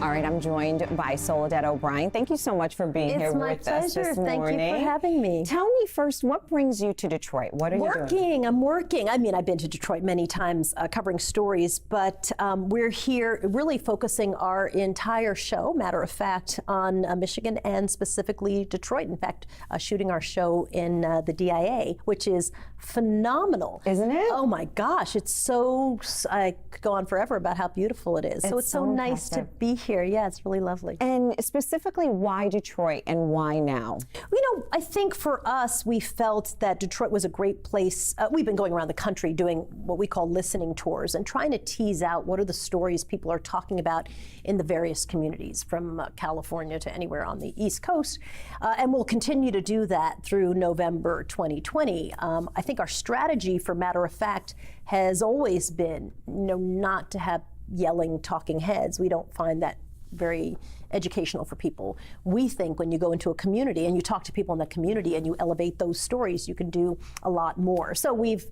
All right, I'm joined by Soledad O'Brien. Thank you so much for being here with us this morning. Thank you for having me. Tell me first, what brings you to Detroit? What are you doing? I'm working. I mean, I've been to Detroit many times covering stories, but we're here really focusing our entire show, matter of fact, on Michigan and specifically Detroit. In fact, shooting our show in the DIA, which is phenomenal. Isn't it? Oh my gosh, it's so, I could go on forever about how beautiful it is. So it's so nice to be here. Yeah, it's really lovely. And specifically, why Detroit and why now? You know, I think for us, we felt that Detroit was a great place. We've been going around the country doing what we call listening tours and trying to tease out what are the stories people are talking about in the various communities from California to anywhere on the East Coast. And we'll continue to do that through November 2020. I think our strategy, for matter of fact, has always been, not to have yelling talking heads. We don't find that very educational for people. We think when you go into a community and you talk to people in that community and you elevate those stories, you can do a lot more. So we've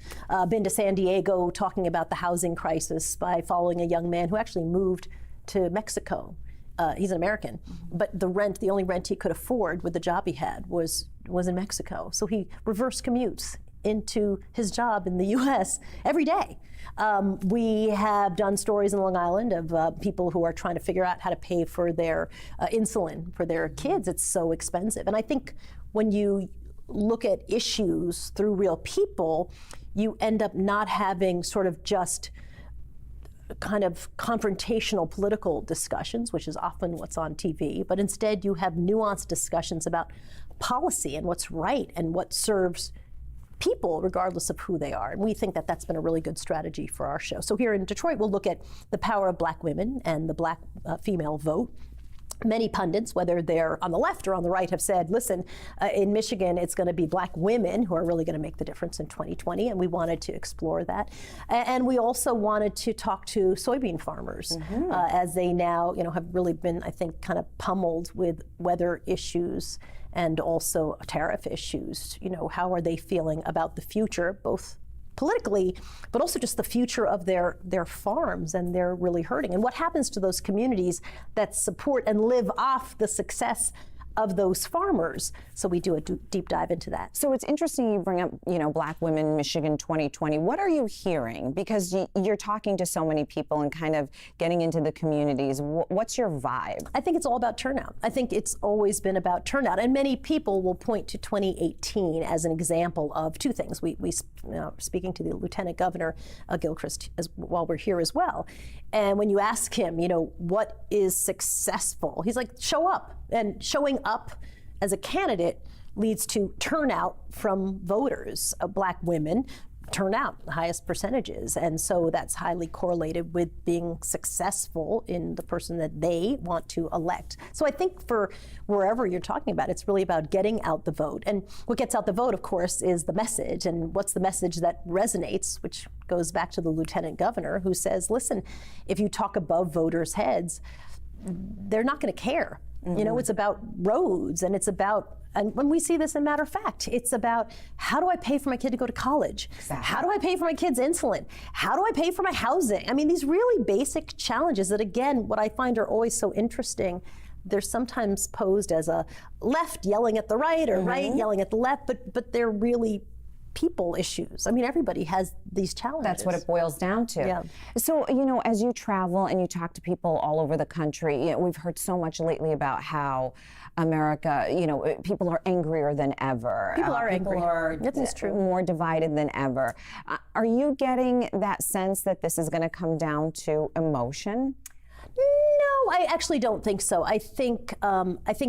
been to San Diego talking about the housing crisis by following a young man who actually moved to Mexico. He's an American, but the only rent he could afford with the job he had was in Mexico. So he reverse commutes into his job in the U.S. every day. We have done stories in Long Island of people who are trying to figure out how to pay for their insulin for their kids. It's so expensive. And I think when you look at issues through real people, you end up not having sort of just kind of confrontational political discussions, which is often what's on TV, but instead you have nuanced discussions about policy and what's right and what serves people regardless of who they are. And we think that that's been a really good strategy for our show. So here in Detroit, we'll look at the power of black women and the black female vote. Many pundits, whether they're on the left or on the right, have said, listen, in Michigan, it's going to be black women who are really going to make the difference in 2020, and we wanted to explore that. And we also wanted to talk to soybean farmers, as they now, have really been, I think, kind of pummeled with weather issues and also tariff issues. How are they feeling about the future, both politically, but also just the future of their farms, and they're really hurting. And what happens to those communities that support and live off the success of those farmers? So we do a deep dive into that. So it's interesting you bring up, Black Women Michigan 2020. What are you hearing? Because you're talking to so many people and kind of getting into the communities. What's your vibe? I think it's all about turnout. I think it's always been about turnout. And many people will point to 2018 as an example of two things. We speaking to the Lieutenant Governor Gilchrist while we're here as well. And when you ask him, what is successful? He's like, show up. And showing up as a candidate leads to turnout from voters. Black women turn out the highest percentages. And so that's highly correlated with being successful in the person that they want to elect. So I think for wherever you're talking about, it's really about getting out the vote. And what gets out the vote, of course, is the message. And what's the message that resonates, which goes back to the Lieutenant Governor, who says, listen, if you talk above voters' heads, they're not going to care. It's about roads, and it's about, and when we see this in matter of fact, it's about how do I pay for my kid to go to college? Exactly. How do I pay for my kid's insulin? How do I pay for my housing? I mean, these really basic challenges that, again, what I find are always so interesting. They're sometimes posed as a left yelling at the right or right yelling at the left, but they're really people issues. I mean, everybody has these challenges. That's what it boils down to. Yeah. So, as you travel and you talk to people all over the country, we've heard so much lately about how America, people are angrier than ever. People are angry. People are That's true. More divided than ever. Are you getting that sense that this is going to come down to emotion? No, I actually don't think so. I think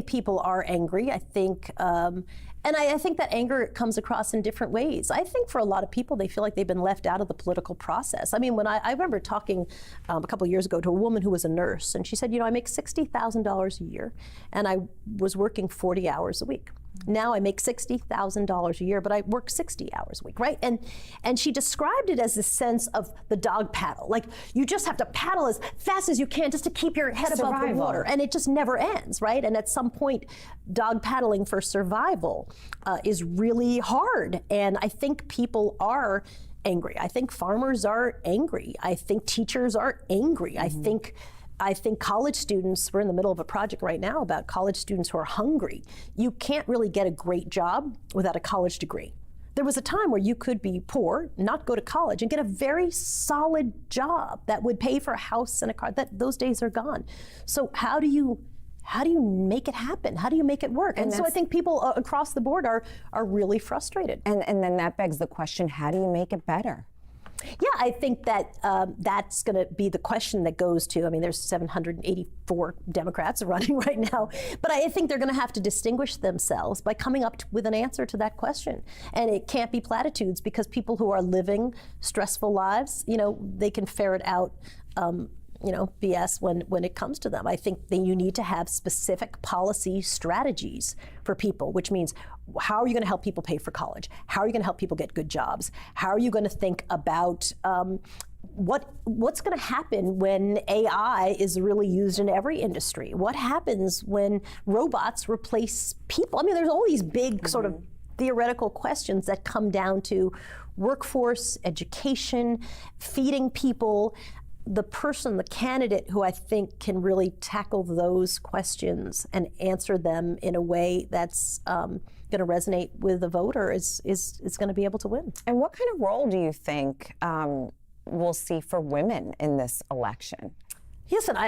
people are angry. I think that anger comes across in different ways. I think for a lot of people, they feel like they've been left out of the political process. I mean, when I remember talking a couple of years ago to a woman who was a nurse, and she said, I make $60,000 a year, and I was working 40 hours a week. Now I make $60,000 a year, but I work 60 hours a week, right? And she described it as a sense of the dog paddle. Like, you just have to paddle as fast as you can just to keep your head above the water. And it just never ends, right? And at some point, dog paddling for survival is really hard. And I think people are angry. I think farmers are angry. I think teachers are angry. I think I think college students, we're in the middle of a project right now about college students who are hungry. You can't really get a great job without a college degree. There was a time where you could be poor, not go to college, and get a very solid job that would pay for a house and a car. Those days are gone. So how do you make it happen? How do you make it work? And so I think people across the board are really frustrated. And then that begs the question, how do you make it better? Yeah, I think that that's going to be the question that goes to, I mean, there's 784 Democrats running right now, but I think they're going to have to distinguish themselves by coming up with an answer to that question. And it can't be platitudes, because people who are living stressful lives, they can ferret out BS when it comes to them. I think that you need to have specific policy strategies for people, which means how are you going to help people pay for college? How are you going to help people get good jobs? How are you going to think about what's going to happen when AI is really used in every industry? What happens when robots replace people? I mean, there's all these big sort of theoretical questions that come down to workforce, education, feeding people. The person, the candidate who I think can really tackle those questions and answer them in a way that's going to resonate with the voter is going to be able to win. And what kind of role do you think we'll see for women in this election? Yes, and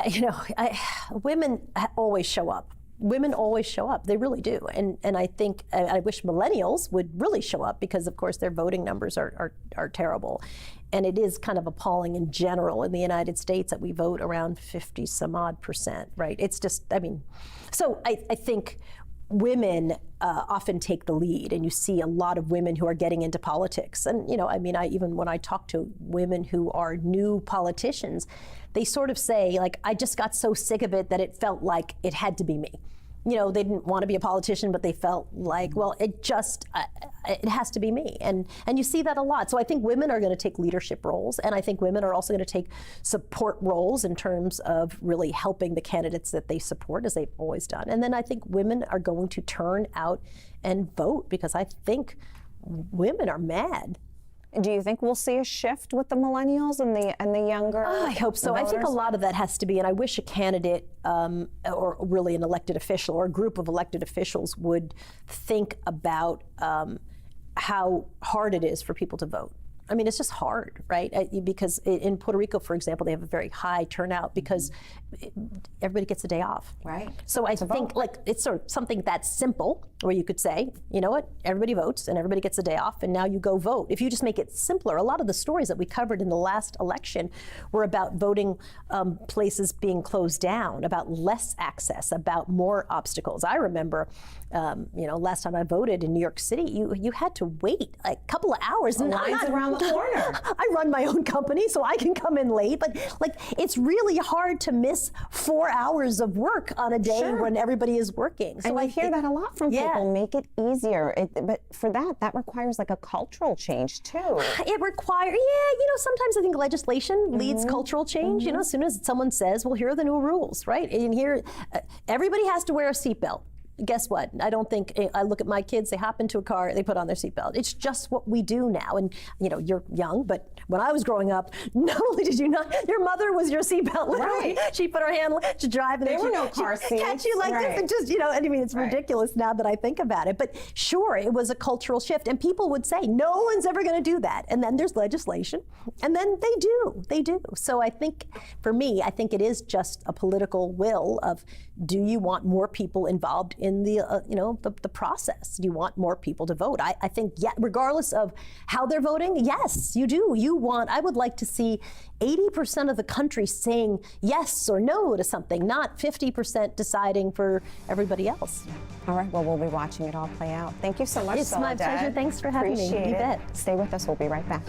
women always show up. Women always show up. They really do. And I think, I wish millennials would really show up, because of course their voting numbers are terrible. And it is kind of appalling in general in the United States that we vote around 50 some odd %, right? It's just, so I think women often take the lead, and you see a lot of women who are getting into politics. And, even when I talk to women who are new politicians, they sort of say, like, I just got so sick of it that it felt like it had to be me. They didn't want to be a politician, but they felt like, well, it has to be me. And you see that a lot. So I think women are going to take leadership roles, and I think women are also going to take support roles in terms of really helping the candidates that they support, as they've always done. And then I think women are going to turn out and vote, because I think women are mad. Do you think we'll see a shift with the millennials and the younger I hope so. voters? I think a lot of that has to be, and I wish a candidate or really an elected official or a group of elected officials would think about how hard it is for people to vote. I mean, it's just hard, right? Because in Puerto Rico, for example, they have a very high turnout because everybody gets a day off. Right. So I think it's sort of something that's simple, where you could say, you know what, everybody votes and everybody gets a day off, and now you go vote. If you just make it simpler, a lot of the stories that we covered in the last election were about voting places being closed down, about less access, about more obstacles. I remember, last time I voted in New York City, you had to wait a couple of hours. The lines around the corner. I run my own company, so I can come in late, but it's really hard to miss 4 hours of work on a day when everybody is working. So I hear that a lot from people. Make it easier. But for that requires like a cultural change too. It requires, sometimes I think legislation leads cultural change. As soon as someone says, well, here are the new rules, right? And here, everybody has to wear a seatbelt. Guess what? I don't think, I look at my kids, they hop into a car, they put on their seatbelt. It's just what we do now. And, you're young, but when I was growing up, not only did you not, your mother was your seatbelt, literally. Right. She put her hand to drive, and there were no car seats. Catch you like this, and just, it's ridiculous now that I think about it. But sure, it was a cultural shift, and people would say, no one's ever going to do that. And then there's legislation, and then they do. So I think, for me, it is just a political will of, do you want more people involved in the process? Do you want more people to vote? I think, regardless of how they're voting, yes, you do. I would like to see 80% of the country saying yes or no to something, not 50% deciding for everybody else. All right, well, we'll be watching it all play out. Thank you so much, It's my Soledad. pleasure. Thanks for having me. Appreciate You it. bet. Stay with us. We'll be right back.